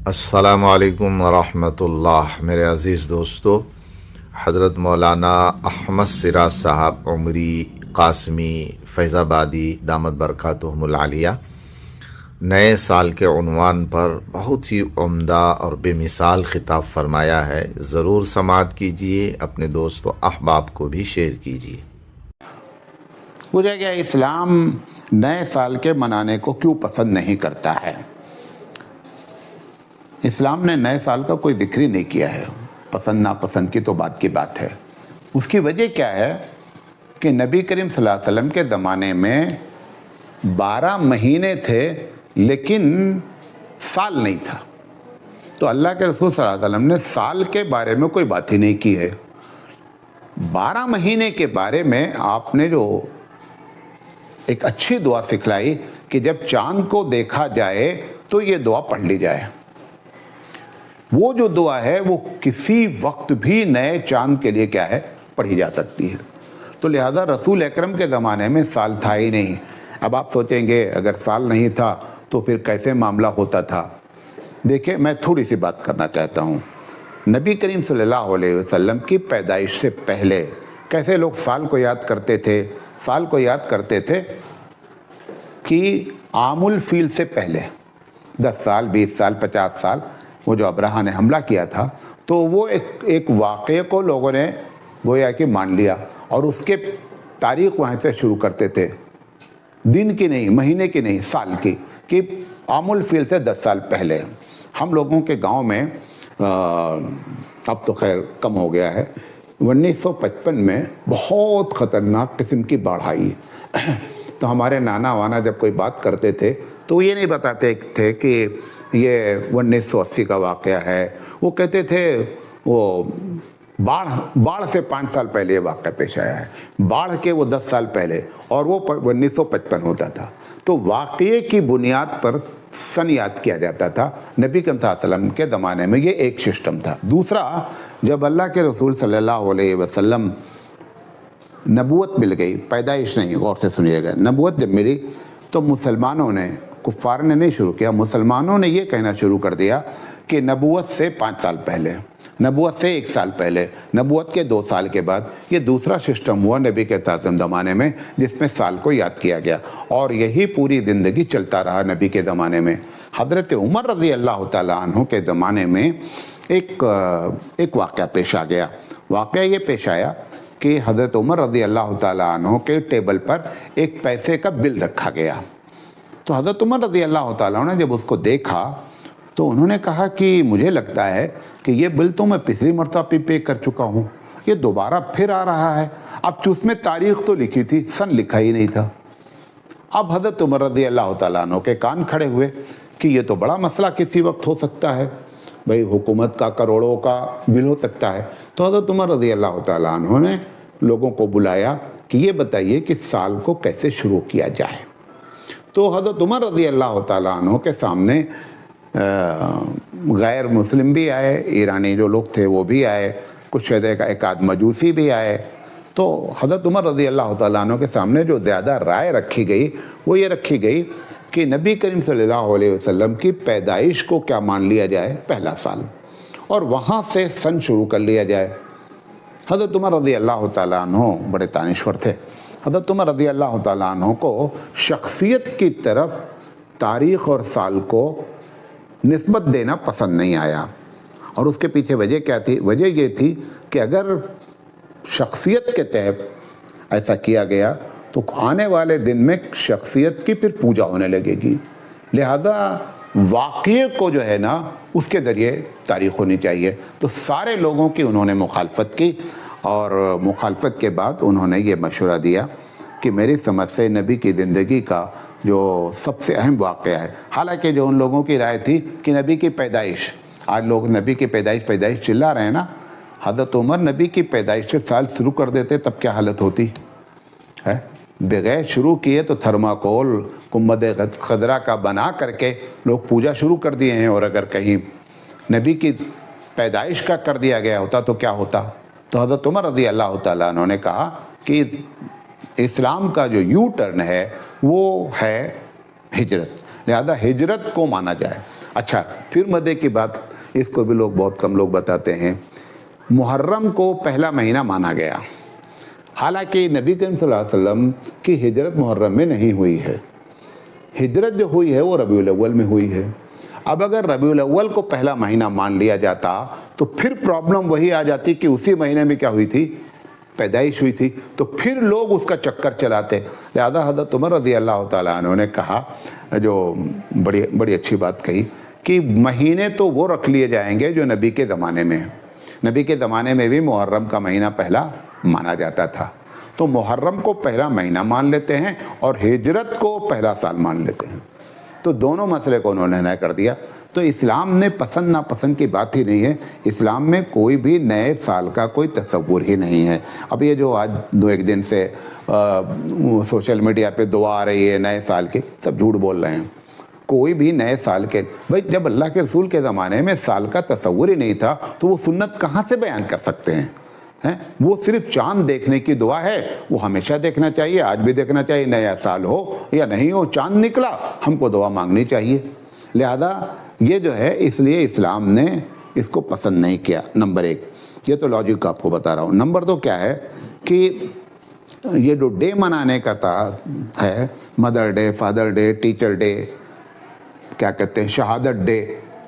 السلام علیکم ورحمۃ اللہ۔ میرے عزیز دوستو، حضرت مولانا احمد سراج صاحب عمری قاسمی فیض آبادی دامت برکاتہم العالیہ نئے سال کے عنوان پر بہت ہی عمدہ اور بے مثال خطاب فرمایا ہے۔ ضرور سماعت کیجئے، اپنے دوست و احباب کو بھی شیئر کیجئے۔ پوچھا گیا اسلام نئے سال کے منانے کو کیوں پسند نہیں کرتا ہے؟ اسلام نے نئے سال کا کوئی ذکر ہی نہیں کیا ہے۔ پسند ناپسند کی تو بات کی بات ہے۔ اس کی وجہ کیا ہے کہ نبی کریم صلی اللہ علیہ وسلم کے زمانے میں 12 مہینے تھے لیکن سال نہیں تھا۔ تو اللہ کے رسول صلی اللہ علیہ وسلم نے سال کے بارے میں کوئی بات ہی نہیں کی ہے۔ 12 مہینے کے بارے میں آپ نے جو ایک اچھی دعا سکھلائی کہ جب چاند کو دیکھا جائے تو یہ دعا پڑھ لی جائے۔ وہ جو دعا ہے وہ کسی وقت بھی نئے چاند کے لیے کیا ہے پڑھی جا سکتی ہے۔ تو لہذا رسول اکرم کے زمانے میں سال تھا ہی نہیں۔ اب آپ سوچیں گے اگر سال نہیں تھا تو پھر کیسے معاملہ ہوتا تھا؟ دیکھیں، میں تھوڑی سی بات کرنا چاہتا ہوں۔ نبی کریم صلی اللہ علیہ وسلم کی پیدائش سے پہلے کیسے لوگ سال کو یاد کرتے تھے؟ سال کو یاد کرتے تھے کہ عام الفیل سے پہلے 10 سال 20 سال 50 سال وہ جو ابرہہ نے حملہ کیا تھا تو وہ ایک واقعے کو لوگوں نے گویا کہ مان لیا اور اس کے تاریخ وہاں سے شروع کرتے تھے، دن کی نہیں، مہینے کی نہیں، سال کی، کہ عام الفیل سے 10 سال پہلے۔ ہم لوگوں کے گاؤں میں اب تو خیر کم ہو گیا ہے، 1955 میں بہت خطرناک قسم کی باڑھ آئی۔ تو ہمارے نانا وانا جب کوئی بات کرتے تھے تو وہ یہ نہیں بتاتے تھے کہ یہ 1980 کا واقعہ ہے، وہ کہتے تھے وہ باڑھ سے 5 سال پہلے یہ واقعہ پیش آیا ہے، باڑھ کے وہ 10 سال پہلے، اور وہ 1955 ہوتا تھا۔ تو واقعے کی بنیاد پر سن یاد کیا جاتا تھا۔ نبی کریم صلی اللہ علیہ وسلم کے زمانے میں یہ ایک سسٹم تھا۔ دوسرا، جب اللہ کے رسول صلی اللہ علیہ وسلم نبوت مل گئی، پیدائش نہیں، غور سے سنیے گا، نبوت جب ملی تو مسلمانوں نے، کفار نے نہیں شروع کیا، مسلمانوں نے یہ کہنا شروع کر دیا کہ نبوت سے 5 سال پہلے، نبوت سے 1 سال پہلے، نبوت کے 2 سال کے بعد، یہ دوسرا سسٹم ہوا نبی کے زمانے میں جس میں سال کو یاد کیا گیا، اور یہی پوری زندگی چلتا رہا نبی کے زمانے میں۔ حضرت عمر رضی اللہ تعالیٰ عنہ کے زمانے میں ایک واقعہ پیش آ گیا۔ واقعہ یہ پیش آیا کہ حضرت عمر رضی اللہ تعالیٰ عنہ کے ٹیبل پر ایک پیسے کا بل رکھا گیا۔ تو حضرت عمر رضی اللہ تعالیٰ عنہ نے جب اس کو دیکھا تو انہوں نے کہا کہ مجھے لگتا ہے کہ یہ بل تو میں پچھلی مرتبہ پے کر چکا ہوں، یہ دوبارہ پھر آ رہا ہے۔ اب اس میں تاریخ تو لکھی تھی، سن لکھا ہی نہیں تھا۔ اب حضرت عمر رضی اللہ تعالیٰ عنہ کے کان کھڑے ہوئے کہ یہ تو بڑا مسئلہ کسی وقت ہو سکتا ہے، بھئی حکومت کا کروڑوں کا بل ہو سکتا ہے۔ تو حضرت عمر رضی اللہ تعالیٰ عنہ نے لوگوں کو بلایا کہ یہ بتائیے کہ سال کو کیسے شروع کیا جائے۔ تو حضرت عمر رضی اللہ تعالیٰ عنہ کے سامنے غیر مسلم بھی آئے، ایرانی جو لوگ تھے وہ بھی آئے، کچھ ایک آدھ مجوسی بھی آئے۔ تو حضرت عمر رضی اللہ تعالیٰ عنہ کے سامنے جو زیادہ رائے رکھی گئی وہ یہ رکھی گئی کہ نبی کریم صلی اللہ علیہ وسلم کی پیدائش کو کیا مان لیا جائے، پہلا سال، اور وہاں سے سن شروع کر لیا جائے۔ حضرت عمر رضی اللہ تعالیٰ عنہ بڑے دانشور تھے۔ حضرت عمر رضی اللہ تعالیٰ عنہ کو شخصیت کی طرف تاریخ اور سال کو نسبت دینا پسند نہیں آیا، اور اس کے پیچھے وجہ کیا تھی؟ وجہ یہ تھی کہ اگر شخصیت کے تحت ایسا کیا گیا تو آنے والے دن میں شخصیت کی پھر پوجا ہونے لگے گی، لہذا واقعے کو جو ہے نا اس کے ذریعے تاریخ ہونی چاہیے۔ تو سارے لوگوں کی انہوں نے مخالفت کی، اور مخالفت کے بعد انہوں نے یہ مشورہ دیا کہ میری سمجھ سے نبی کی زندگی کا جو سب سے اہم واقعہ ہے، حالانکہ جو ان لوگوں کی رائے تھی کہ نبی کی پیدائش، آج لوگ نبی کی پیدائش چلا رہے ہیں نا، حضرت عمر نبی کی پیدائش سے سال شروع کر دیتے تب کیا حالت ہوتی ہے؟ بغیر شروع کیے تو تھرماکول گنبد خضرا کا بنا کر کے لوگ پوجا شروع کر دیے ہیں، اور اگر کہیں نبی کی پیدائش کا کر دیا گیا ہوتا تو کیا ہوتا؟ تو حضرت عمر رضی اللہ تعالیٰ عنہ نے کہا کہ اسلام کا جو یو ٹرن ہے وہ ہے ہجرت، لہذا ہجرت کو مانا جائے۔ अच्छा, फिर मज़े की बात, इसको भी बहुत कम लोग बताते हैं, मुहर्रम को पहला महीना माना गया, हालांकि नबी करीम सल्लल्लाहु अलैहि वसल्लम की हिजरत मुहर्रम में नहीं हुई है। हिजरत जो हुई है वो रबीउल अव्वल में हुई है। अब अगर रबीउल अव्वल को पहला महीना मान लिया जाता तो फिर प्रॉब्लम वही आ जाती कि उसी महीने में क्या हुई थी, पैदाइश हुई थी, तो फिर लोग उसका चक्कर चलाते। लिहाजा हज़रत उमर रज़ी अल्लाह तआला अन्हु ने कहा, जो बड़ी अच्छी बात कही, कि महीने तो वो रख लिए जाएंगे जो नबी के ज़माने में है। नबी के ज़माने में भी मुहर्रम का महीना पहला माना जाता था, तो मुहर्रम को पहला महीना मान लेते हैं और हिजरत को पहला साल मान लेते हैं। तो दोनों मसले को उन्होंने नया कर दिया। तो इस्लाम में पसंद नापसंद की बात ही नहीं है, इस्लाम में कोई भी नए साल का कोई तस्वुर ही नहीं है। अब ये जो आज 2-1 दिन से सोशल मीडिया पे दुआ आ रही है नए साल की, सब झूठ बोल रहे हैं। कोई भी नए साल के, भाई जब अल्लाह के रसूल के ज़माने में साल का तस्वुर ही नहीं था तो वो सुन्नत कहाँ से बयान कर सकते हैं? वो सिर्फ चांद देखने की दुआ है, वो हमेशा देखना चाहिए, आज भी देखना चाहिए, नया साल हो या नहीं हो, चांद निकला हमको दुआ मांगनी चाहिए। लिहाजा ये जो है, इसलिए इस्लाम ने इसको पसंद नहीं किया। नंबर 1, ये तो लॉजिक आपको बता रहा हूँ। नंबर 2 क्या है कि ये जो डे मनाने का है, mother day, father day, teacher day, क्या कहते हैं, शहादत डे,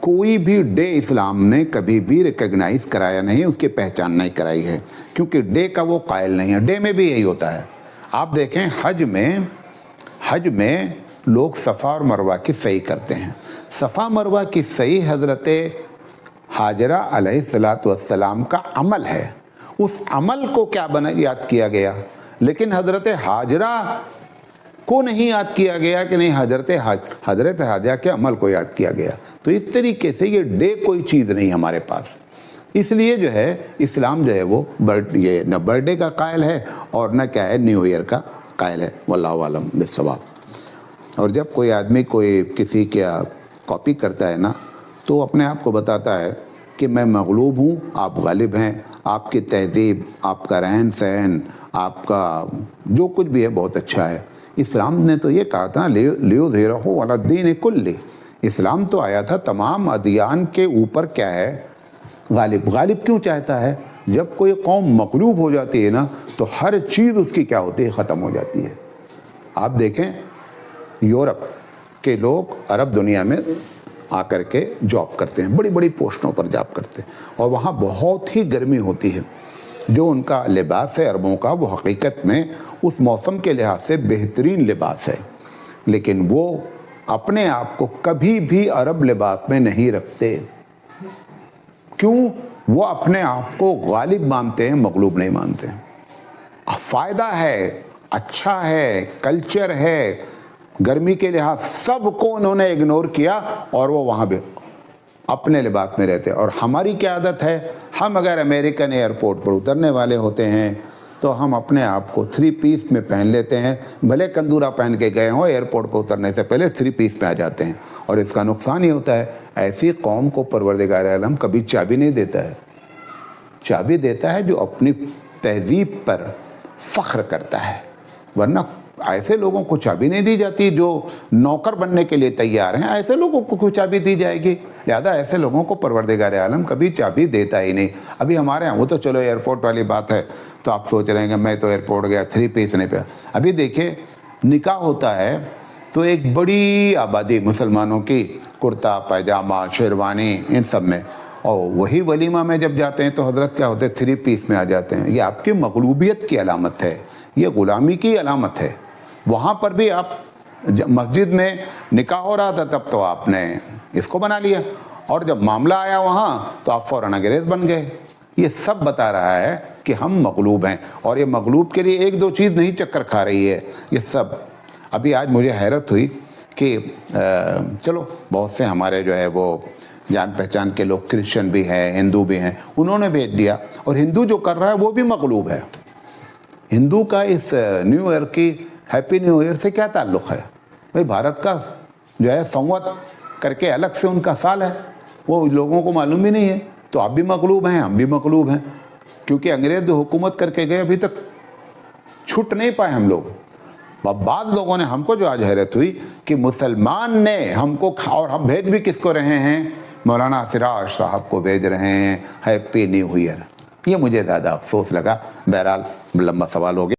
कोई भी डे इस्लाम ने कभी भी रिकग्नाइज कराया नहीं, उसकी पहचान नहीं कराई है, क्योंकि डे का वो कायल नहीं है। डे में भी यही होता है। आप देखें हज में लोग सफ़ा और मरवा की सही करते हैं। सफ़ा मरवा की सही हज़रत हाजरा अलैहिस्सलातु वस्सलाम का अमल है, उस अमल को क्या याद किया गया, लेकिन हज़रत हाजरा को नहीं याद किया गया कि नहीं, हज़रत हाजरा के अमल को याद किया गया। तो इस तरीके से ये डे कोई चीज़ नहीं हमारे पास। इसलिए जो है इस्लाम जो है वो ये न बर्थडे का कायल है और न क्या है न्यू ईयर का कायल है। वल्लाहु आलम बिस्सवाब। और जब कोई आदमी कोई किसी क्या कॉपी करता है ना, तो अपने आप को बताता है कि मैं मगलूब हूँ, आप गालिब हैं, आपकी तहज़ीब, आपका रहन सहन, आपका जो कुछ भी है बहुत अच्छा है। इस्लाम ने तो ये कहा था लियुज़हिरहु अला दीन कुल्ली। इस्लाम तो आया था तमाम अदियान के ऊपर क्या है, गालिब। गालिब क्यों चाहता है? जब कोई कौम मगलूब हो जाती है ना, तो हर चीज़ उसकी क्या होती है, ख़त्म हो जाती है। आप देखें यूरोप के लोग अरब दुनिया में आकर के जॉब करते हैं, बड़ी बड़ी पोस्टों पर जॉब करते हैं, और वहाँ बहुत ही गर्मी होती है। जो उनका लिबास है अरबों का, वो हकीकत में उस मौसम के लिहाज से बेहतरीन लिबास है, लेकिन वो अपने आप को कभी भी अरब लिबास में नहीं रखते। क्यों? वो अपने आप को गालिब मानते हैं, मगलूब नहीं मानते। फ़ायदा है, अच्छा है, कल्चर है, गर्मी के लिहाज सबको उन्होंने इग्नोर किया और वो वहाँ भी अपने लिबास में रहते हैं। और हमारी क्या आदत है, हम अगर अमेरिकन एयरपोर्ट पर उतरने वाले होते हैं तो हम अपने आप को 3 पीस में पहन लेते हैं, भले कंदूरा पहन के गए हों, एयरपोर्ट पर उतरने से पहले 3 पीस में आ जाते हैं, और इसका नुकसान ही होता है। ऐसी कौम को परवरदिगार आलम कभी चाबी नहीं देता है। चाबी देता है जो अपनी तहजीब पर फ़ख्र करता है, वरना ऐसे लोगों को चाबी नहीं दी जाती जो नौकर बनने के लिए तैयार हैं। ऐसे लोगों को क्यों चाबी दी जाएगी? लिहाजा ऐसे लोगों को परवरदिगार आलम कभी चाबी देता ही नहीं। अभी हमारे यहाँ वो तो चलो एयरपोर्ट वाली बात है, तो आप सोच रहे हैं कि मैं तो एयरपोर्ट गया 3 पीस नहीं पे। अभी देखिए निकाह होता है तो एक बड़ी आबादी मुसलमानों की कुर्ता पैजामा शेरवानी इन सब में, और वही वलीमा में जब जाते हैं तो हजरत क्या होते हैं, 3 पीस में आ जाते हैं। ये आपकी मगलूबियत की अलामत है, ये ग़ुलामी की अलामत है। वहाँ पर भी आप मस्जिद में निकाह हो रहा था तब तो आपने इसको बना लिया, और जब मामला आया वहाँ तो आप फ़ौरन अंग्रेज़ बन गए। ये सब बता रहा है कि हम मगलूब हैं, और ये मगलूब के लिए 1-2 चीज़ नहीं चक्कर खा रही है, ये सब। अभी आज मुझे हैरत हुई कि चलो बहुत से हमारे जो है वो जान पहचान के लोग क्रिश्चियन भी हैं, हिंदू भी हैं, उन्होंने भेज दिया, और हिंदू जो कर रहा है वो भी मगलूब है। हिंदू का इस न्यू ईयर की हैप्पी न्यू ईयर से क्या ताल्लुक़ है? भाई भारत का जो है संवत करके अलग से उनका साल है, वो लोगों को मालूम भी नहीं है। तो आप भी मगलूब हैं, हम भी मगलूब हैं, क्योंकि अंग्रेज़ जो हुकूमत करके गए अभी तक छूट नहीं पाए हम लोग। اب بعض لوگوں نے ہم کو جو آج حیرت ہوئی کہ مسلمان نے ہم کو اور ہم بھیج بھی کس کو رہے ہیں؟ مولانا سراج صاحب کو بھیج رہے ہیں ہیپی نیو ایئر. یہ مجھے زیادہ افسوس لگا. بہرحال لمبا سوال ہو گیا.